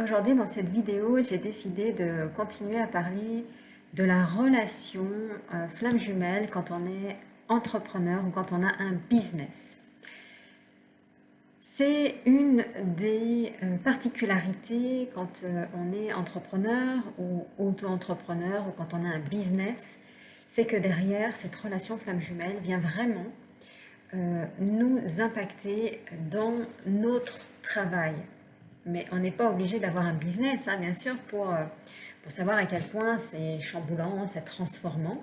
Aujourd'hui, dans cette vidéo, j'ai décidé de continuer à parler de la relation flamme jumelle quand on est entrepreneur ou quand on a un business. C'est une des particularités quand on est entrepreneur ou auto-entrepreneur ou quand on a un business, c'est que derrière, cette relation flamme jumelle vient vraiment nous impacter dans notre travail. Mais on n'est pas obligé d'avoir un business, hein, bien sûr, pour savoir à quel point c'est chamboulant, c'est transformant.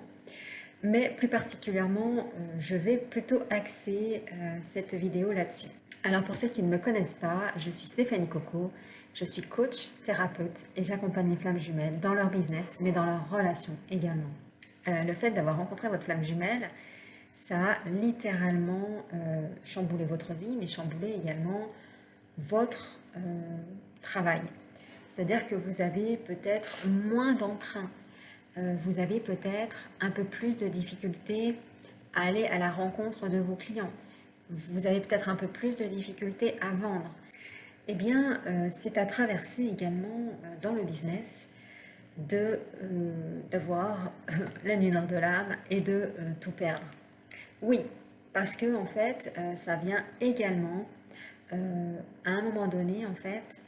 Mais plus particulièrement, je vais plutôt axer cette vidéo là-dessus. Alors pour ceux qui ne me connaissent pas, je suis Stéphanie Coco, je suis coach, thérapeute et j'accompagne les flammes jumelles dans leur business, mais dans leur relation également. Le fait d'avoir rencontré votre flamme jumelle, ça a littéralement chamboulé votre vie, mais chamboulé également votre travail. C'est-à-dire que vous avez peut-être moins d'entrain, vous avez peut-être un peu plus de difficultés à aller à la rencontre de vos clients, vous avez peut-être un peu plus de difficultés à vendre. Eh bien, c'est à traverser également dans le business d'avoir la nuit noire de l'âme et de tout perdre. Oui, parce que en fait, ça vient également à un moment donné, en fait,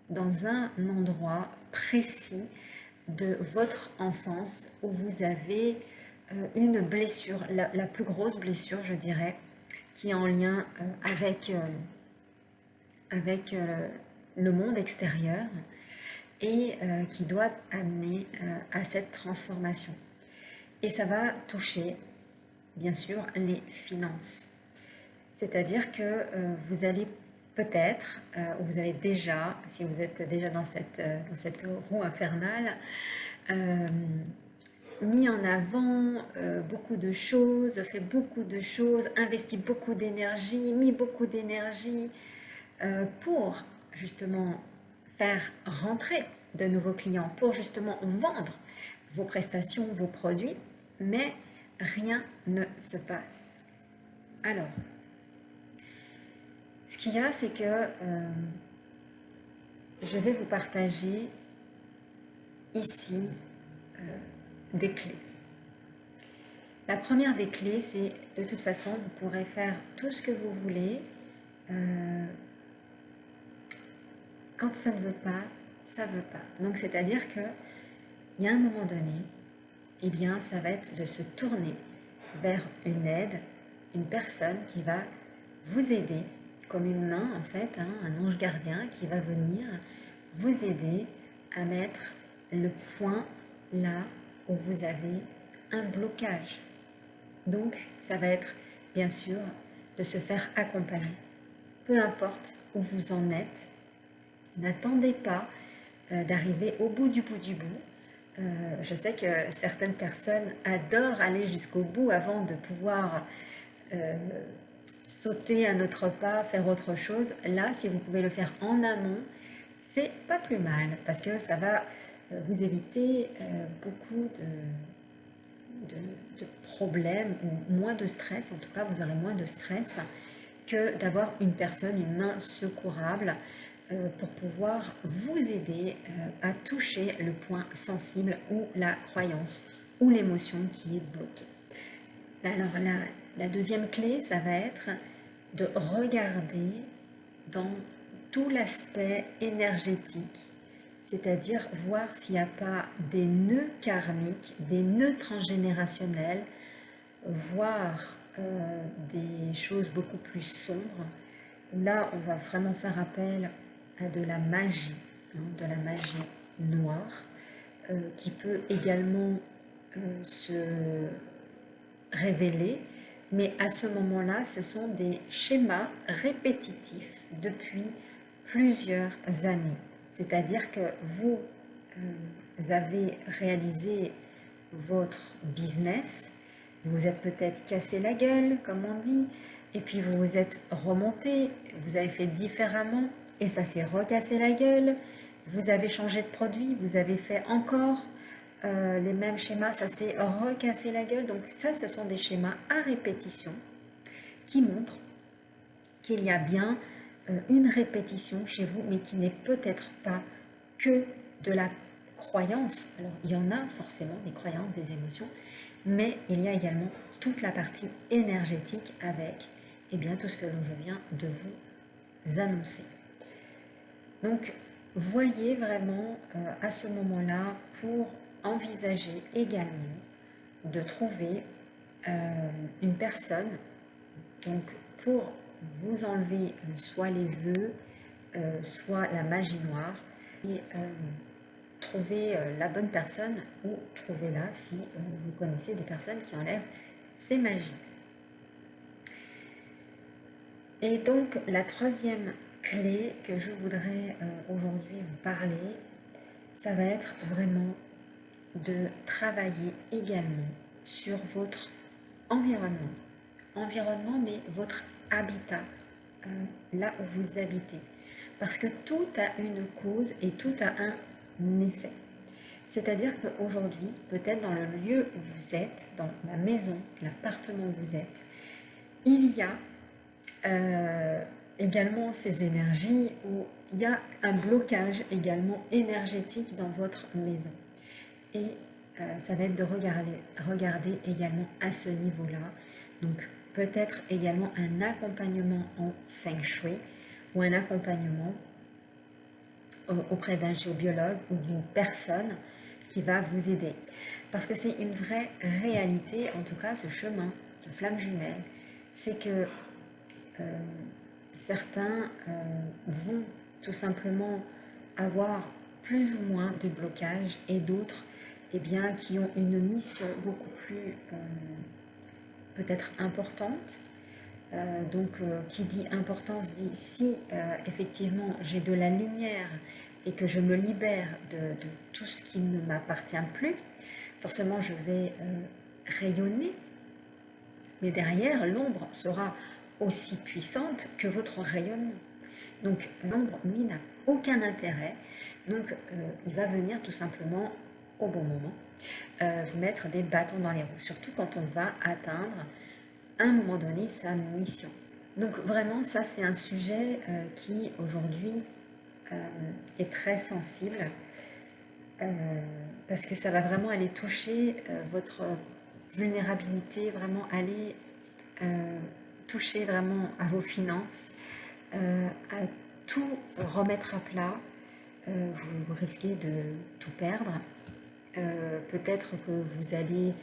dans un endroit précis de votre enfance où vous avez une blessure, la plus grosse blessure, je dirais, qui est en lien avec le monde extérieur et qui doit amener à cette transformation. Et ça va toucher, bien sûr, les finances. C'est-à-dire que vous allez peut-être, ou vous avez déjà, si vous êtes déjà dans cette roue infernale, mis en avant beaucoup de choses, fait beaucoup de choses, investi beaucoup d'énergie, mis beaucoup d'énergie pour justement faire rentrer de nouveaux clients, pour justement vendre vos prestations, vos produits, mais rien ne se passe. Alors, ce qu'il y a, c'est que je vais vous partager ici des clés. La première des clés, c'est de toute façon, vous pourrez faire tout ce que vous voulez. Quand ça ne veut pas, ça ne veut pas. Donc, c'est-à-dire qu'il y a un moment donné, eh bien, ça va être de se tourner vers une aide, une personne qui va vous aider, comme une main en fait, hein, un ange gardien qui va venir vous aider à mettre le point là où vous avez un blocage. Donc, ça va être bien sûr de se faire accompagner. Peu importe où vous en êtes, n'attendez pas d'arriver au bout du bout du bout. Je sais que certaines personnes adorent aller jusqu'au bout avant de pouvoir sauter un autre pas, faire autre chose. Là, si vous pouvez le faire en amont, c'est pas plus mal parce que ça va vous éviter beaucoup de problèmes ou moins de stress. En tout cas, vous aurez moins de stress que d'avoir une personne, une main secourable pour pouvoir vous aider à toucher le point sensible ou la croyance ou l'émotion qui est bloquée. Alors la deuxième clé, ça va être de regarder dans tout l'aspect énergétique, c'est-à-dire voir s'il n'y a pas des nœuds karmiques, des nœuds transgénérationnels, voir des choses beaucoup plus sombres, où là on va vraiment faire appel à de la magie, hein, de la magie noire, qui peut également se révéler, mais à ce moment-là, ce sont des schémas répétitifs depuis plusieurs années. C'est-à-dire que vous avez réalisé votre business, vous vous êtes peut-être cassé la gueule, comme on dit, et puis vous vous êtes remonté, vous avez fait différemment, et ça s'est recassé la gueule, vous avez changé de produit, vous avez fait encore les mêmes schémas, ça s'est recassé la gueule. Donc ça, ce sont des schémas à répétition qui montrent qu'il y a bien une répétition chez vous, mais qui n'est peut-être pas que de la croyance. Alors, il y en a forcément des croyances, des émotions, mais il y a également toute la partie énergétique avec tout ce que je viens de vous annoncer. Donc, voyez vraiment à ce moment-là pour envisager également de trouver une personne donc pour vous enlever soit les vœux, soit la magie noire et trouver la bonne personne ou trouvez-la si vous connaissez des personnes qui enlèvent ces magies. Et donc la troisième clé que je voudrais aujourd'hui vous parler, ça va être vraiment de travailler également sur votre environnement. Environnement, mais votre habitat, là où vous habitez. Parce que tout a une cause et tout a un effet. C'est-à-dire qu'aujourd'hui, peut-être dans le lieu où vous êtes, dans la maison, l'appartement où vous êtes, il y a également ces énergies où il y a un blocage également énergétique dans votre maison. Et ça va être de regarder également à ce niveau-là. Donc peut-être également un accompagnement en Feng Shui ou un accompagnement auprès d'un géobiologue ou d'une personne qui va vous aider. Parce que c'est une vraie réalité, en tout cas ce chemin de flamme jumelle, c'est que certains vont tout simplement avoir plus ou moins de blocages et d'autres qui ont une mission beaucoup plus peut-être importante. Qui dit importance dit si effectivement j'ai de la lumière et que je me libère de tout ce qui ne m'appartient plus, forcément je vais rayonner, mais derrière l'ombre sera aussi puissante que votre rayonnement. Donc l'ombre, lui, n'a aucun intérêt, donc il va venir tout simplement au bon moment vous mettre des bâtons dans les roues, surtout quand on va atteindre à un moment donné sa mission. Donc vraiment ça c'est un sujet qui aujourd'hui est très sensible parce que ça va vraiment aller toucher votre vulnérabilité, vraiment aller toucher vraiment à vos finances, à tout remettre à plat. Vous risquez de tout perdre. Peut-être que vous allez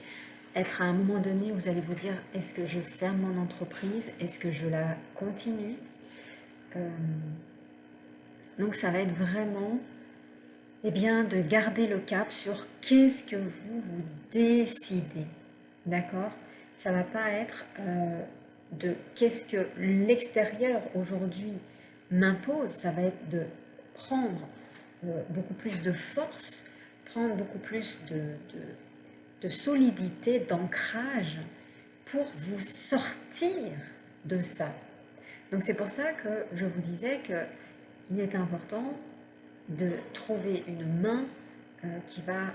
être à un moment donné où vous allez vous dire est-ce que je ferme mon entreprise, est-ce que je la continue. Donc ça va être vraiment de garder le cap sur qu'est-ce que vous décidez, d'accord. Ça va pas être de qu'est-ce que l'extérieur aujourd'hui m'impose, ça va être de prendre beaucoup plus de force, prendre beaucoup plus de solidité, d'ancrage pour vous sortir de ça. Donc c'est pour ça que je vous disais qu'il est important de trouver une main qui va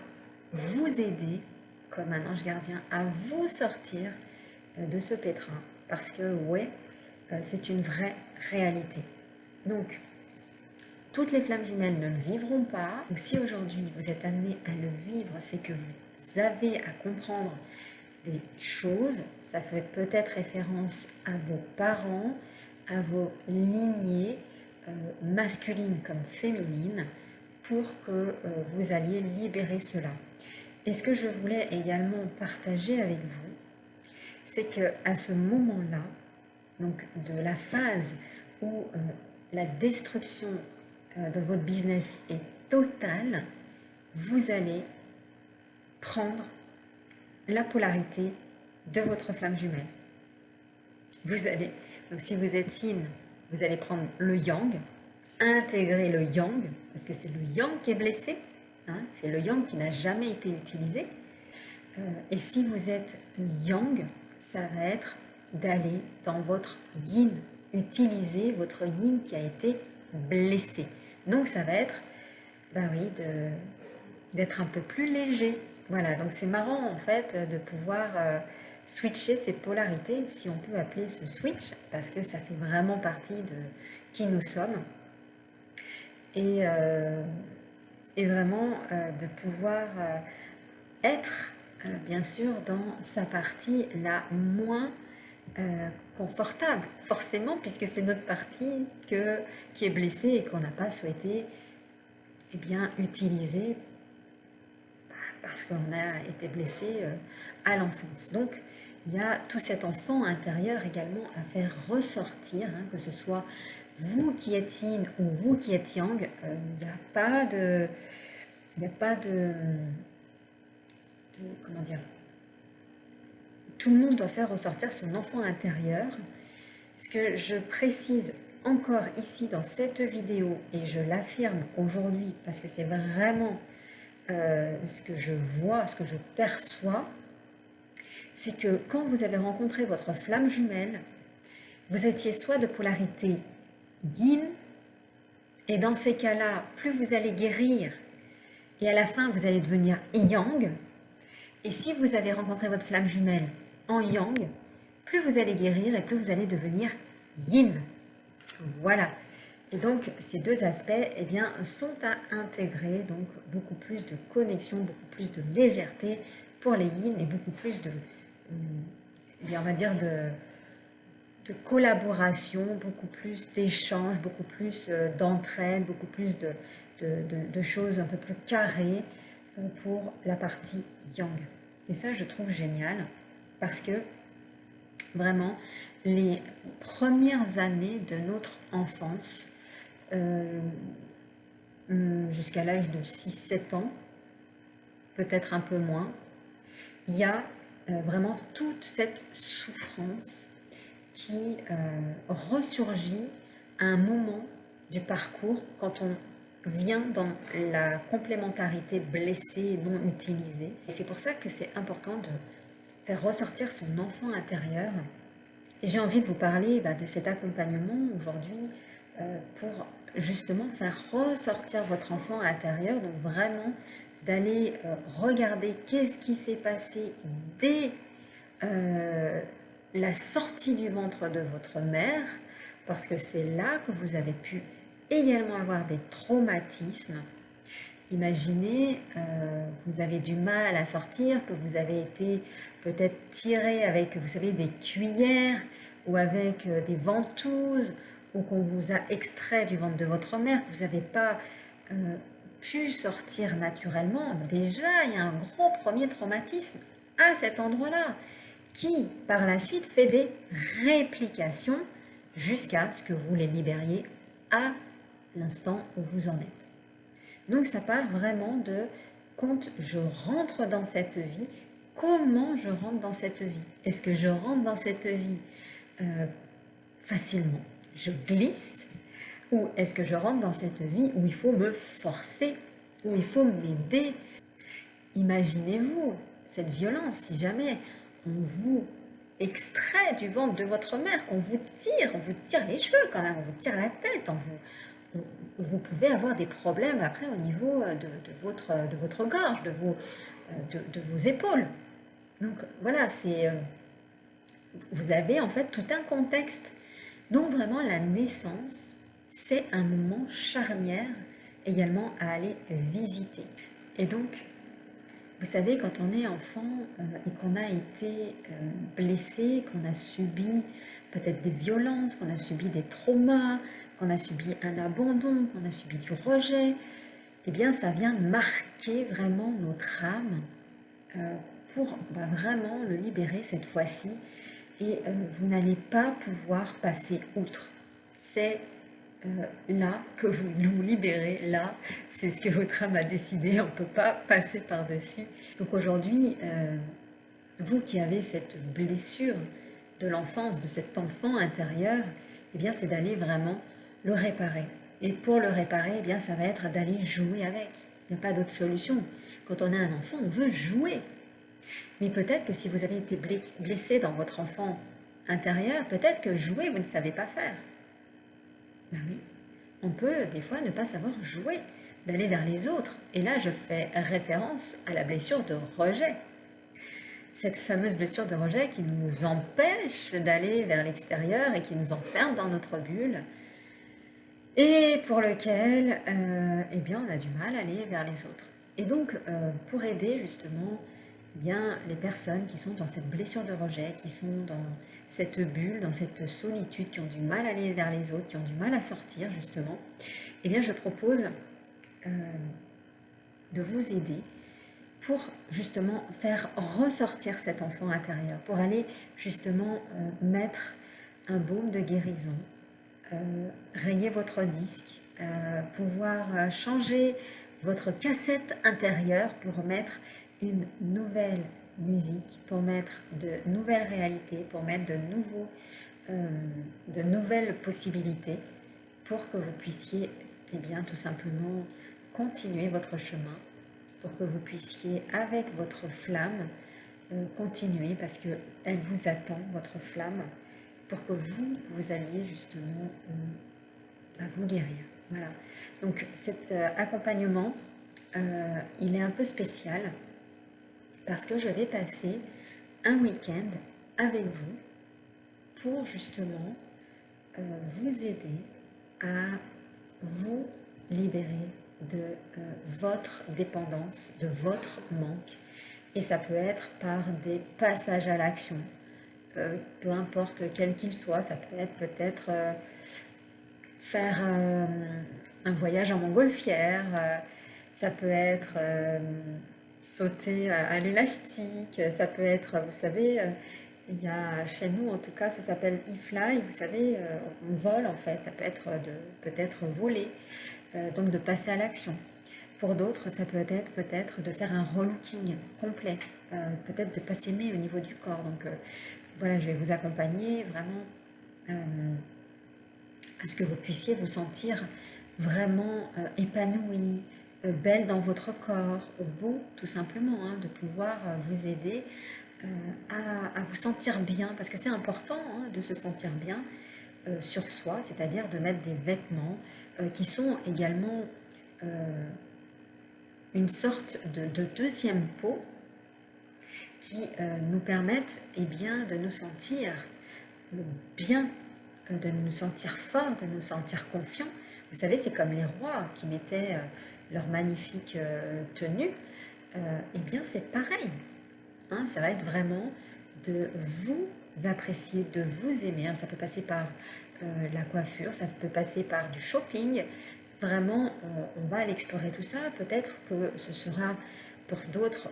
vous aider, comme un ange gardien, à vous sortir de ce pétrin. Parce que c'est une vraie réalité. Donc, toutes les flammes jumelles ne le vivront pas. Donc, si aujourd'hui vous êtes amené à le vivre, c'est que vous avez à comprendre des choses. Ça fait peut-être référence à vos parents, à vos lignées masculines comme féminines, pour que vous alliez libérer cela. Et ce que je voulais également partager avec vous, c'est qu'à ce moment-là, donc de la phase où la destruction de votre business est totale, vous allez prendre la polarité de votre flamme jumelle. Donc si vous êtes yin, vous allez prendre le yang, intégrer le yang, parce que c'est le yang qui est blessé, hein, c'est le yang qui n'a jamais été utilisé. Et si vous êtes yang, ça va être d'aller dans votre yin, utiliser votre yin qui a été blessé. Donc ça va être, d'être un peu plus léger. Voilà, donc c'est marrant en fait de pouvoir switcher ces polarités, si on peut appeler ce switch, parce que ça fait vraiment partie de qui nous sommes et, et vraiment de pouvoir être bien sûr dans sa partie la moins confortable, forcément, puisque c'est notre partie qui est blessée et qu'on n'a pas souhaité eh bien, utiliser parce qu'on a été blessé à l'enfance. Donc, il y a tout cet enfant intérieur également à faire ressortir, hein, que ce soit vous qui êtes yin ou vous qui êtes yang, il n'y a pas de... Il n'y a pas de... Comment dire? Tout le monde doit faire ressortir son enfant intérieur. Ce que je précise encore ici dans cette vidéo, et je l'affirme aujourd'hui parce que c'est vraiment ce que je vois, ce que je perçois, c'est que quand vous avez rencontré votre flamme jumelle, vous étiez soit de polarité yin, et dans ces cas-là, plus vous allez guérir, et à la fin, vous allez devenir yang. Et si vous avez rencontré votre flamme jumelle en yang, plus vous allez guérir et plus vous allez devenir yin. Voilà. Et donc, ces deux aspects eh bien, sont à intégrer, donc beaucoup plus de connexion, beaucoup plus de légèreté pour les yin et beaucoup plus de, eh bien, on va dire de collaboration, beaucoup plus d'échanges, beaucoup plus d'entraide, beaucoup plus de choses un peu plus carrées pour la partie yang. Et ça, je trouve génial parce que vraiment, les premières années de notre enfance, jusqu'à l'âge de 6-7 ans, peut-être un peu moins, il y a vraiment toute cette souffrance qui ressurgit à un moment du parcours quand on vient dans la complémentarité blessée, non utilisée. Et c'est pour ça que c'est important de faire ressortir son enfant intérieur. Et j'ai envie de vous parler de cet accompagnement aujourd'hui pour justement faire ressortir votre enfant intérieur, donc vraiment d'aller regarder qu'est-ce qui s'est passé dès la sortie du ventre de votre mère, parce que c'est là que vous avez pu également avoir des traumatismes. Imaginez, vous avez du mal à sortir, que vous avez été peut-être tiré avec, vous savez, des cuillères ou avec des ventouses, ou qu'on vous a extrait du ventre de votre mère, que vous n'avez pas pu sortir naturellement. Déjà, il y a un gros premier traumatisme à cet endroit-là, qui par la suite fait des réplications jusqu'à ce que vous les libériez à l'instant où vous en êtes. Donc ça part vraiment de quand je rentre dans cette vie, comment je rentre dans cette vie? Est-ce que je rentre dans cette vie facilement? Je glisse? Ou est-ce que je rentre dans cette vie où il faut me forcer, où il faut m'aider? Imaginez-vous cette violence, si jamais on vous extrait du ventre de votre mère, qu'on vous tire, on vous tire les cheveux quand même, on vous tire la tête, vous pouvez avoir des problèmes après au niveau de votre gorge, de vos épaules. Donc voilà, vous avez en fait tout un contexte. Donc vraiment la naissance, c'est un moment charnière également à aller visiter. Et donc, vous savez, quand on est enfant et qu'on a été blessé, qu'on a subi peut-être des violences, qu'on a subi des traumas, qu'on a subi un abandon, qu'on a subi du rejet, eh bien ça vient marquer vraiment notre âme pour vraiment le libérer cette fois-ci. Et vous n'allez pas pouvoir passer outre. C'est là que vous nous libérez, là, c'est ce que votre âme a décidé, on ne peut pas passer par-dessus. Donc aujourd'hui, vous qui avez cette blessure de l'enfance, de cet enfant intérieur, eh bien c'est d'aller vraiment le réparer. Et pour le réparer, eh bien ça va être d'aller jouer avec. Il n'y a pas d'autre solution. Quand on est un enfant, on veut jouer. Mais peut-être que si vous avez été blessé dans votre enfant intérieur, peut-être que jouer, vous ne savez pas faire. Ben oui, on peut des fois ne pas savoir jouer, d'aller vers les autres. Et là, je fais référence à la blessure de rejet. Cette fameuse blessure de rejet qui nous empêche d'aller vers l'extérieur et qui nous enferme dans notre bulle. et pour lequel eh bien, on a du mal à aller vers les autres. Et donc, pour aider justement eh bien, les personnes qui sont dans cette blessure de rejet, qui sont dans cette bulle, dans cette solitude, qui ont du mal à aller vers les autres, qui ont du mal à sortir justement, eh bien, je propose de vous aider pour justement faire ressortir cet enfant intérieur, pour aller justement mettre un baume de guérison, rayer votre disque, pouvoir changer votre cassette intérieure pour mettre une nouvelle musique, pour mettre de nouvelles réalités, pour mettre de nouvelles possibilités pour que vous puissiez eh bien, tout simplement continuer votre chemin, pour que vous puissiez avec votre flamme continuer parce qu'elle vous attend, votre flamme, pour que vous alliez justement vous guérir. Voilà. Donc cet accompagnement, il est un peu spécial parce que je vais passer un week-end avec vous pour justement vous aider à vous libérer de votre dépendance, de votre manque. Et ça peut être par des passages à l'action, peu importe quel qu'il soit. Ça peut être peut-être faire un voyage en montgolfière, ça peut être sauter à l'élastique, ça peut être, vous savez, il y a chez nous en tout cas, ça s'appelle e-fly, vous savez, on vole en fait, ça peut être peut-être voler, donc de passer à l'action. Pour d'autres, ça peut être peut-être de faire un relooking complet, peut-être de pas s'aimer au niveau du corps. Donc voilà, je vais vous accompagner vraiment à ce que vous puissiez vous sentir vraiment épanoui, belle dans votre corps, beau tout simplement, hein, de pouvoir vous aider à vous sentir bien, parce que c'est important hein, de se sentir bien sur soi, c'est-à-dire de mettre des vêtements qui sont également une sorte de deuxième peau qui nous permettent eh bien, de nous sentir bien, de nous sentir forts, de nous sentir confiants. Vous savez, c'est comme les rois qui mettaient leur magnifique tenue. Eh bien, c'est pareil. Hein, ça va être vraiment de vous apprécier, de vous aimer. Ça peut passer par la coiffure, ça peut passer par du shopping. Vraiment, on va aller explorer tout ça. Peut-être que ce sera pour d'autres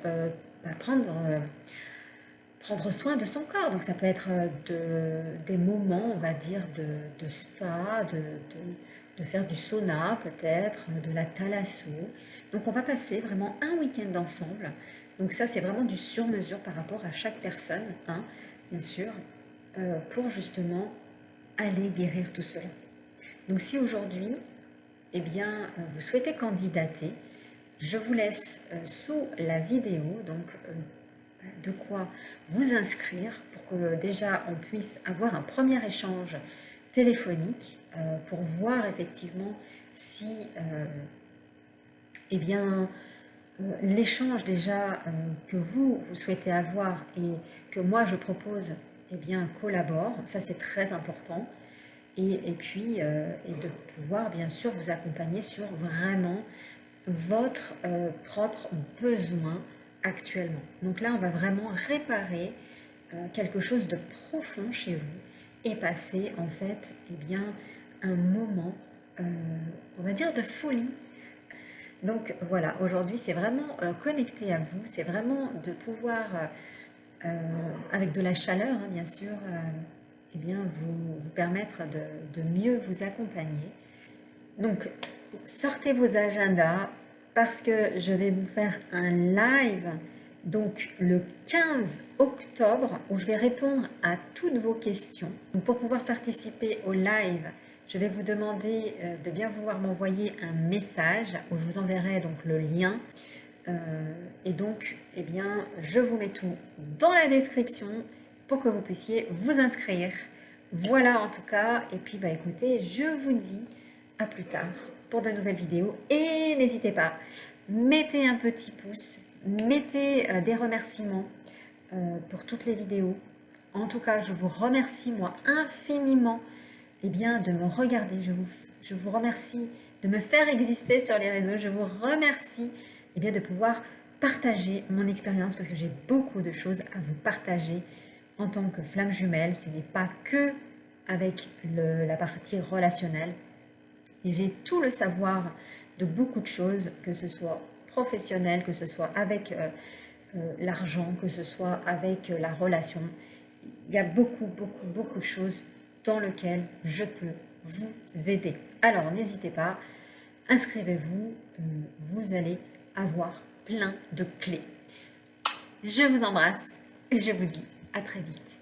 prendre soin de son corps. Donc ça peut être des moments, on va dire, de spa, de faire du sauna peut-être, de la thalasso. Donc on va passer vraiment un week-end ensemble. Donc ça, c'est vraiment du sur-mesure par rapport à chaque personne, hein, bien sûr, pour justement aller guérir tout cela. Donc si aujourd'hui, eh bien, vous souhaitez candidater, je vous laisse sous la vidéo donc de quoi vous inscrire pour que déjà on puisse avoir un premier échange téléphonique pour voir effectivement si eh bien l'échange déjà que vous souhaitez avoir et que moi je propose eh bien collabore, ça c'est très important. Et puis et de pouvoir bien sûr vous accompagner sur vraiment votre propre besoin actuellement. Donc là, on va vraiment réparer quelque chose de profond chez vous et passer en fait eh bien, un moment, on va dire, de folie. Donc voilà, aujourd'hui, c'est vraiment connecté à vous, c'est vraiment de pouvoir, avec de la chaleur, hein, bien sûr, eh bien, vous permettre de mieux vous accompagner. Donc, sortez vos agendas parce que je vais vous faire un live donc le 15 octobre où je vais répondre à toutes vos questions. Donc, pour pouvoir participer au live, je vais vous demander de bien vouloir m'envoyer un message où je vous enverrai donc le lien. Et donc, eh bien, je vous mets tout dans la description pour que vous puissiez vous inscrire. Voilà en tout cas. Et puis, bah écoutez, je vous dis à plus tard pour de nouvelles vidéos. Et n'hésitez pas, mettez un petit pouce, mettez des remerciements pour toutes les vidéos. En tout cas, je vous remercie moi infiniment eh bien, de me regarder. Je vous remercie de me faire exister sur les réseaux. Je vous remercie de pouvoir partager mon expérience parce que j'ai beaucoup de choses à vous partager en tant que flamme jumelle. Ce n'est pas que avec la partie relationnelle. J'ai tout le savoir de beaucoup de choses, que ce soit professionnel, que ce soit avec l'argent, que ce soit avec la relation. Il y a beaucoup de choses dans lesquelles je peux vous aider. Alors n'hésitez pas, inscrivez-vous, vous allez avoir plein de clés. Je vous embrasse et je vous dis à très vite.